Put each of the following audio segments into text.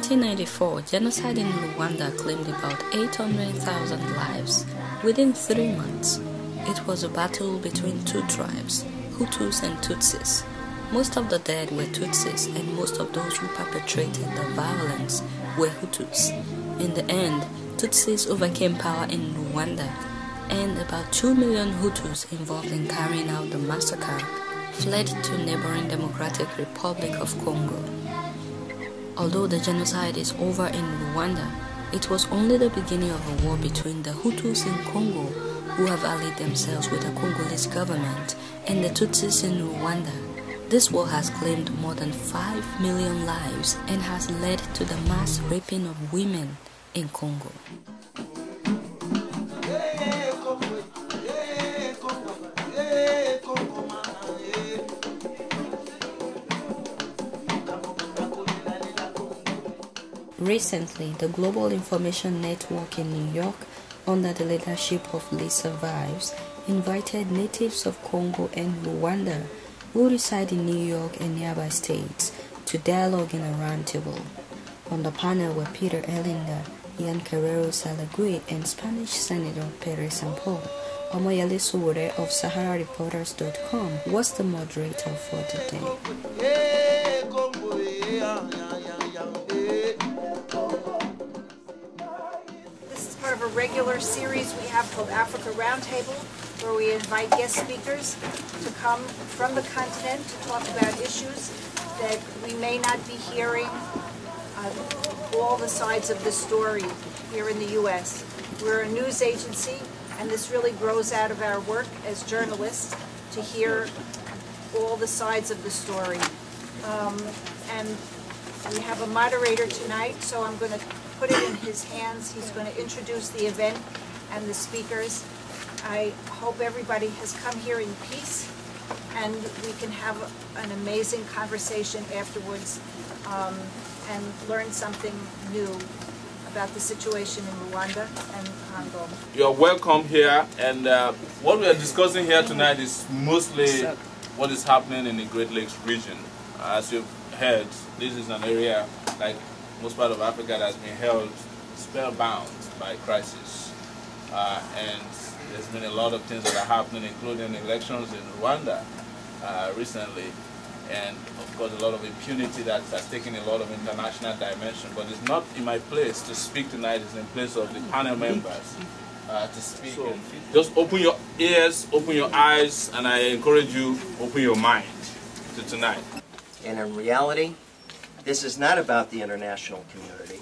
1994, genocide in Rwanda claimed about 800,000 lives. Within 3 months, it was a battle between two tribes, Hutus and Tutsis. Most of the dead were Tutsis, and most of those who perpetrated the violence were Hutus. In the end, Tutsis overcame power in Rwanda, and about 2 million Hutus involved in carrying out the massacre fled to neighboring Democratic Republic of Congo. Although the genocide is over in Rwanda, it was only the beginning of a war between the Hutus in Congo, who have allied themselves with the Congolese government, and the Tutsis in Rwanda. This war has claimed more than 5 million lives and has led to the mass raping of women in Congo. Recently, the Global Information Network in New York, under the leadership of Lisa Vives, invited natives of Congo and Rwanda who reside in New York and nearby states to dialogue in a roundtable. On the panel were Peter Elinga, Ian Carrero Salagui, and Spanish Senator Perez Sampol. Omoyele Sowore of SaharaReporters.com was the moderator for the day. Part of a regular series we have called Africa Roundtable, where we invite guest speakers to come from the continent to talk about issues that we may not be hearing all the sides of the story here in the U.S. We're a news agency, and this really grows out of our work as journalists to hear all the sides of the story. And we have a moderator tonight, so I'm going to put it in his hands. He's going to introduce the event and the speakers. I hope everybody has come here in peace, and we can have an amazing conversation afterwards and learn something new about the situation in Rwanda and Congo. You're welcome here, and what we are discussing here tonight is mostly what is happening in the Great Lakes region. As you've heard, this is an area, like most part of Africa, that has been held spellbound by crisis. And there's been a lot of things that are happening, including elections in Rwanda recently. And of course, a lot of impunity that has taken a lot of international dimension. But it's not in my place to speak tonight, it's in place of the panel members to speak. So just open your ears, open your eyes, and I encourage you, open your mind to tonight. And in reality, this is not about the international community.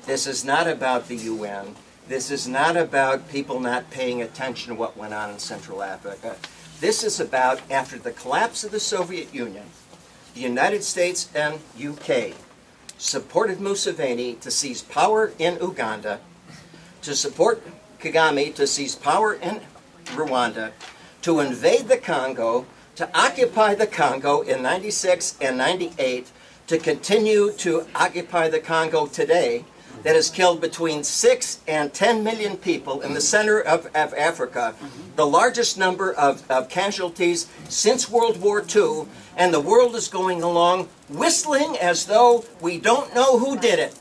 This is not about the UN. This is not about people not paying attention to what went on in Central Africa. This is about, after the collapse of the Soviet Union, the United States and UK supported Museveni to seize power in Uganda, to support Kagame to seize power in Rwanda, to invade the Congo, to occupy the Congo in '96 and '98, to continue to occupy the Congo today, that has killed between 6 and 10 million people in the center of Africa, the largest number of casualties since World War II, and the world is going along whistling as though we don't know who did it.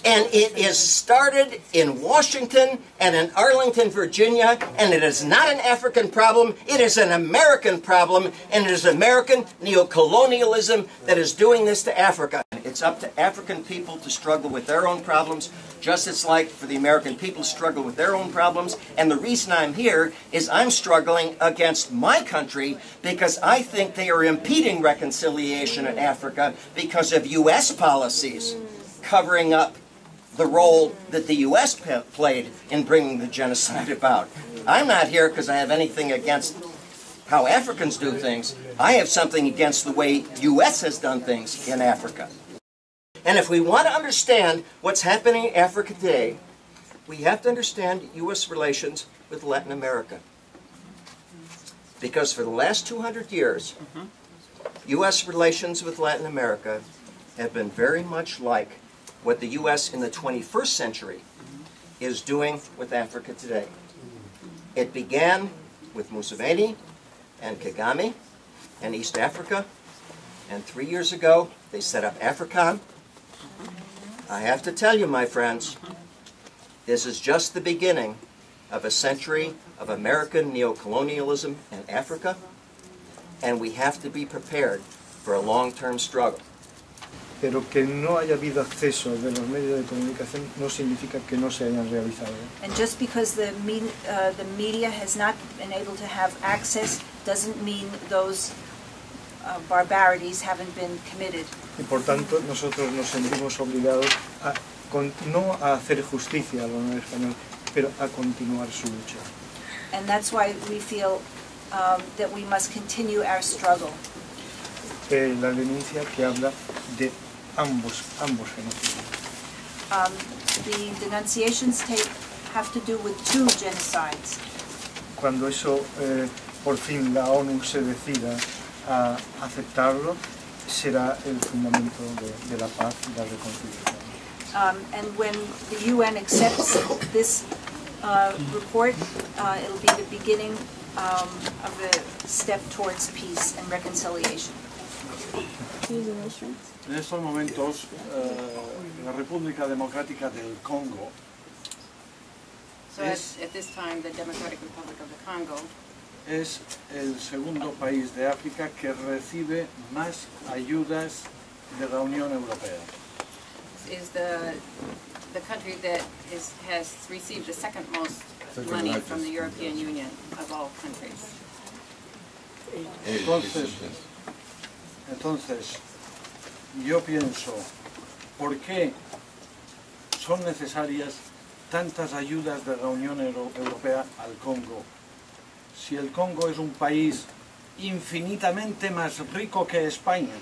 And it is started in Washington and in Arlington, Virginia, and it is not an African problem, it is an American problem, and it is American neocolonialism that is doing this to Africa. It's up to African people to struggle with their own problems, just as like for the American people to struggle with their own problems. And the reason I'm here is I'm struggling against my country because I think they are impeding reconciliation in Africa because of U.S. policies covering up the role that the U.S. played in bringing the genocide about. I'm not here because I have anything against how Africans do things. I have something against the way U.S. has done things in Africa. And if we want to understand what's happening in Africa today, we have to understand U.S. relations with Latin America. Because for the last 200 years, U.S. relations with Latin America have been very much like what the U.S. in the 21st century is doing with Africa today. It began with Museveni and Kagame and East Africa, and 3 years ago they set up AFRICOM, I have to tell you, my friends, this is just the beginning of a century of American neocolonialism in Africa, and we have to be prepared for a long-term struggle. Pero que no haya habido acceso de los medios de comunicación no significa que no se hayan realizado. And just because the media has not been able to have access doesn't mean those barbarities haven't been committed. Y por tanto nosotros nos sentimos obligados a, no a hacer justicia al honor español, pero a continuar su lucha. And that's why we feel that we must continue our struggle. La denuncia que habla de ambos genocidios. The denunciations have to do with 2 genocides. Cuando eso por fin la ONU se decida a aceptarlo, será el fundamento de la paz y la reconciliación. And when the UN accepts this report, it'll be the beginning of a step towards peace and reconciliation. En estos momentos, la República Democrática del Congo at this time, the Democratic Republic of the Congo es el segundo país de África que recibe más ayudas de la Unión Europea. is the country that has received the second most money from the European Union of all countries. Entonces, yo pienso, ¿por qué son necesarias tantas ayudas de la Unión Europea al Congo? Si el Congo es un país infinitamente más rico que España.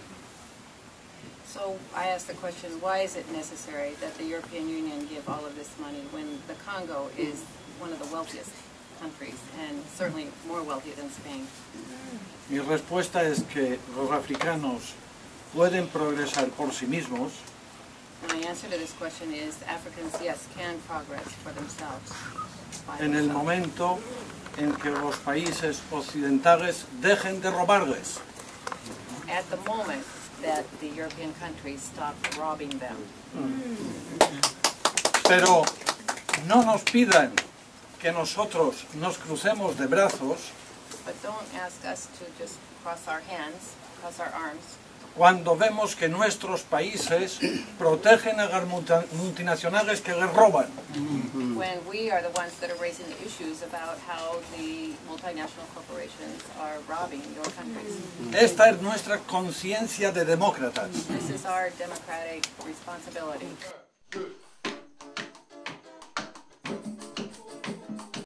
So I ask the question, why is it necessary that the European Union give all of this money when the Congo is one of the wealthiest countries and certainly more wealthy than Spain? Mi respuesta es que los africanos pueden progresar por sí mismos. And my answer to this question is Africans, yes, can progress for themselves. En el momento en que los países occidentales dejen de robarles. At the moment that the European countries stop robbing them. Pero no nos pidan que nosotros nos crucemos de brazos But don't ask us to just cross our hands, cross our arms, cuando vemos que nuestros países protegen a las multinacionales que les roban. when we are the ones that are raising the issues about how the multinational corporations are robbing your countries. Esta es nuestra conciencia de demócratas. This is our democratic responsibility.